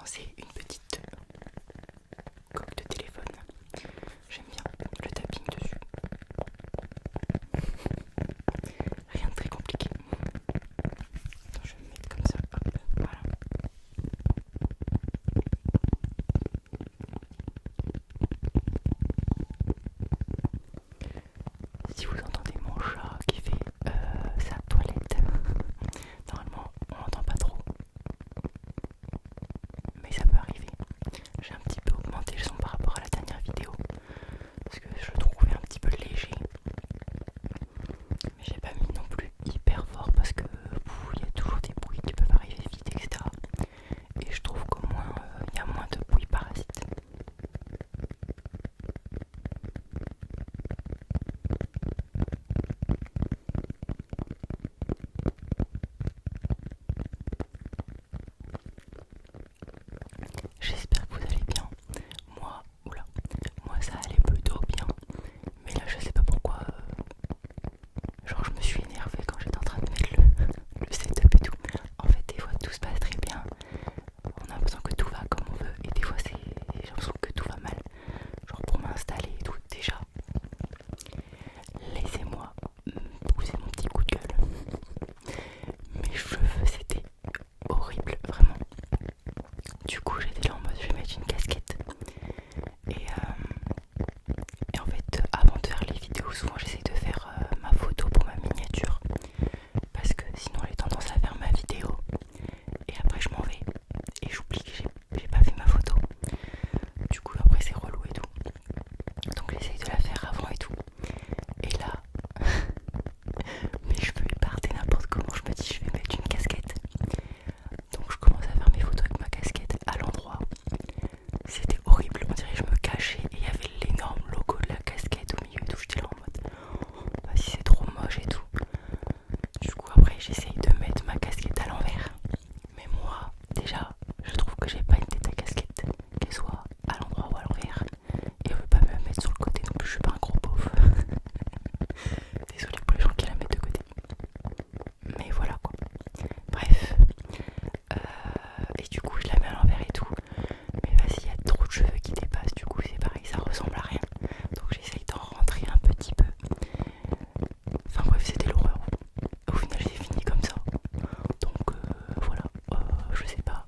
c'est une petite coque de téléphone. J'aime bien le tapping dessus. Rien de très compliqué. Attends, je vais me mettre comme ça. Hop, voilà. Si vous entendez mon chat qui fait sa toilette, normalement on n'entend pas trop, mais ça peut arriver. J'ai un petit peu augmenté le son par rapport à la dernière vidéo parce que je le trouvais un petit peu léger, mais j'ai pas mis non plus hyper fort parce que il y a toujours des bruits qui peuvent arriver vite, etc. Et je trouve qu'au moins il y a moins de bruit parasite. J'espère que vous allez bien. Moi, moi ça allait plutôt bien. Mais là je sais pas pourquoi. Genre je me suis énervée quand j'étais en train de mettre le setup et tout. En fait des fois tout se passe très bien. On a l'impression que tout va comme on veut. Et des fois j'ai l'impression que tout va mal. Genre pour m'installer et tout. Déjà, laissez-moi pousser mon petit coup de gueule. Mes cheveux c'était horrible, vraiment. Du coup j'étais là en mode je vais mettre une casquette. Et en fait avant de faire les vidéos souvent j'essaie de faire ma photo pour ma miniature. Parce que sinon j'ai tendance à faire ma vidéo. Et après je m'en vais. Et j'oublie que j'ai pas fait ma photo. Du coup après c'est relou et tout. Donc j'essaye de la faire avant et tout. Et là mes cheveux ils partaient n'importe comment. Je me dis je vais mettre une casquette. Donc je commence à faire mes photos avec ma casquette à l'endroit. C'était horrible, on dirait que je me cachais et il y avait l'énorme logo de la casquette au milieu et tout. J'étais là en mode bah, si c'est trop moche et tout. Du coup après j'essaye de mettre ma casquette à l'envers. Mais moi déjà je trouve que j'ai pas une tête à casquette, qu'elle soit à l'endroit ou à l'envers. Et je veux pas me mettre sur le côté non plus, je suis pas un gros pauvre. Désolée pour les gens qui la mettent de côté. Mais voilà quoi. Bref. Et du coup je la mets à l'envers et tout. Mais vas-y, il y a trop de cheveux qui dépassent, du coup c'est pareil, ça ressemble à rien. Donc j'essaye d'en rentrer un petit peu. Enfin bref, c'était l'horreur. Au final j'ai fini comme ça. Donc voilà, je sais pas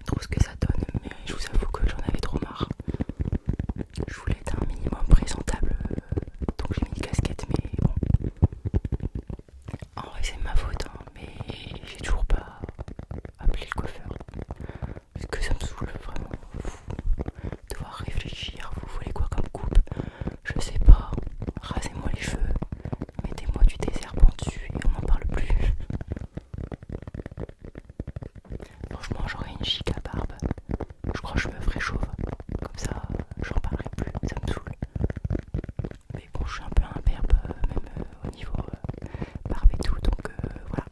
trop ce que ça donne, mais je vous avoue que j'en avais trop marre. Je voulais être un minimum présentable, donc j'ai mis une casquette, mais bon. En vrai c'est ma faute, hein, mais j'ai toujours pas appelé le coiffeur. Parce que ça me saoule vraiment. Devoir réfléchir, vous voulez quoi comme coupe? Je sais pas. Rasez-moi les cheveux, mettez-moi du désherbant dessus et on n'en parle plus. Franchement, j'aurais une giga barbe. Je crois que je me ferais chauve. Comme ça, j'en parlerai plus, ça me saoule. Mais bon, je suis un peu imberbe, même au niveau barbe et tout, donc voilà.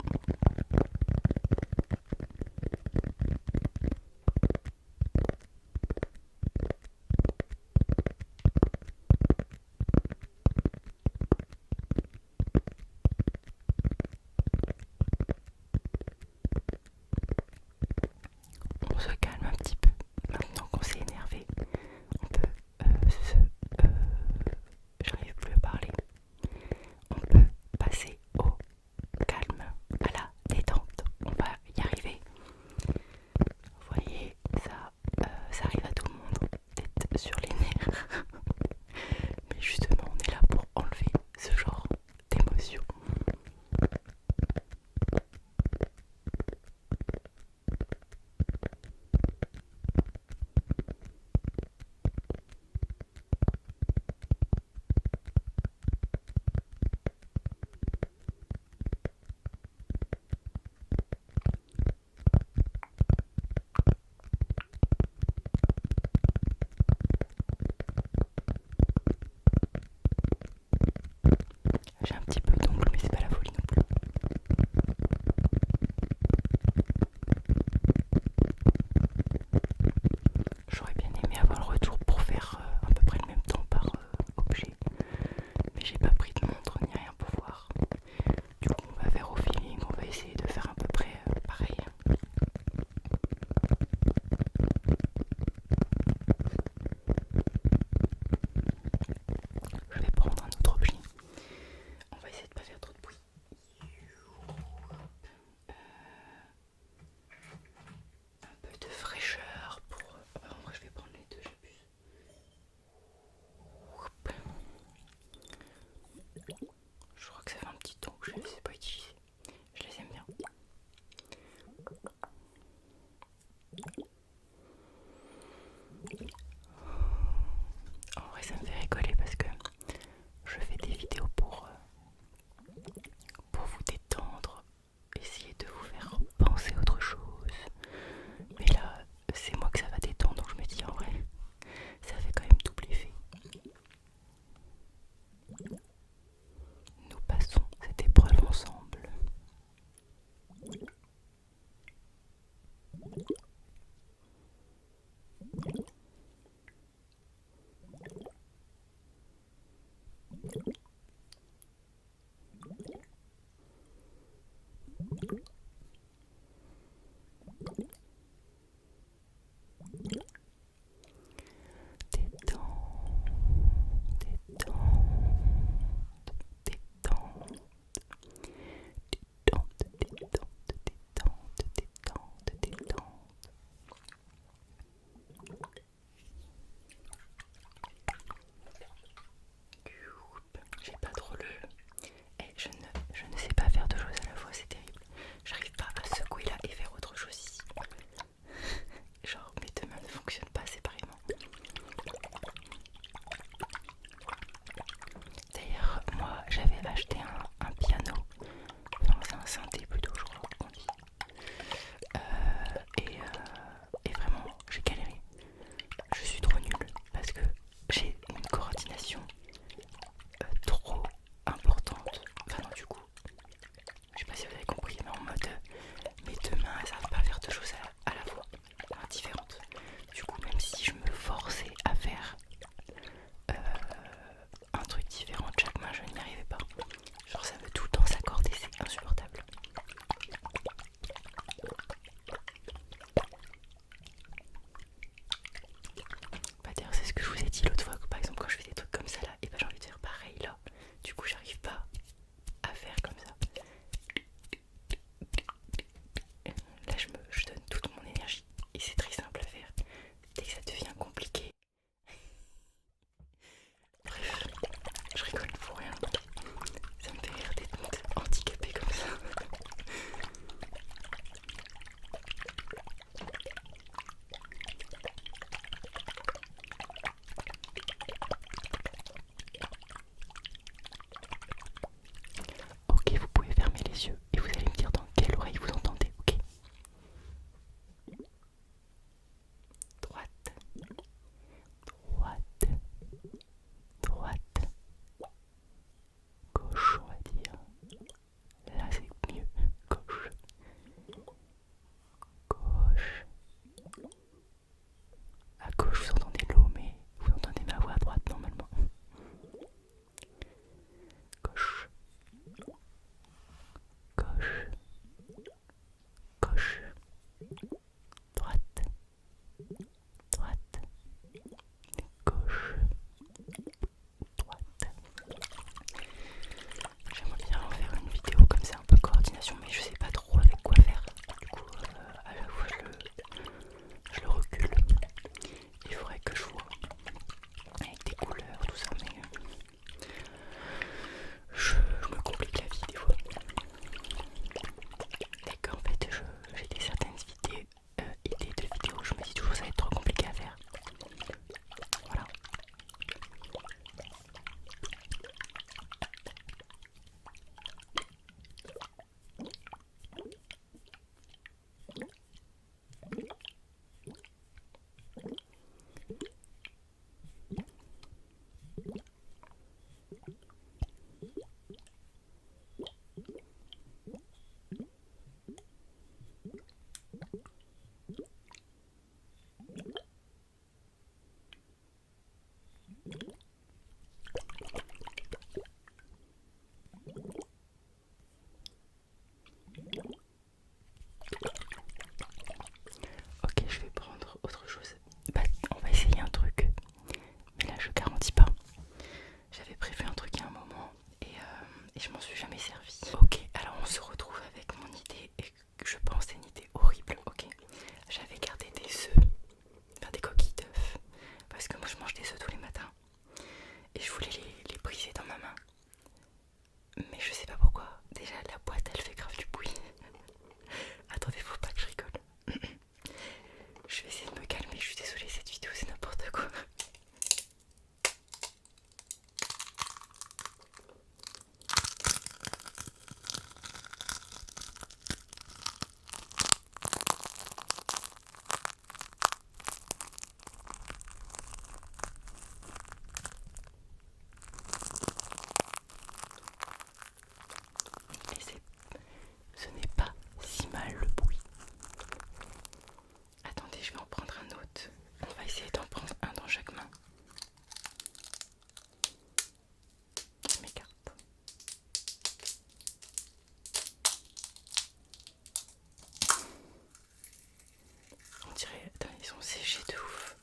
séché de ouf.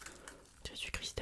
Tu as du cristal.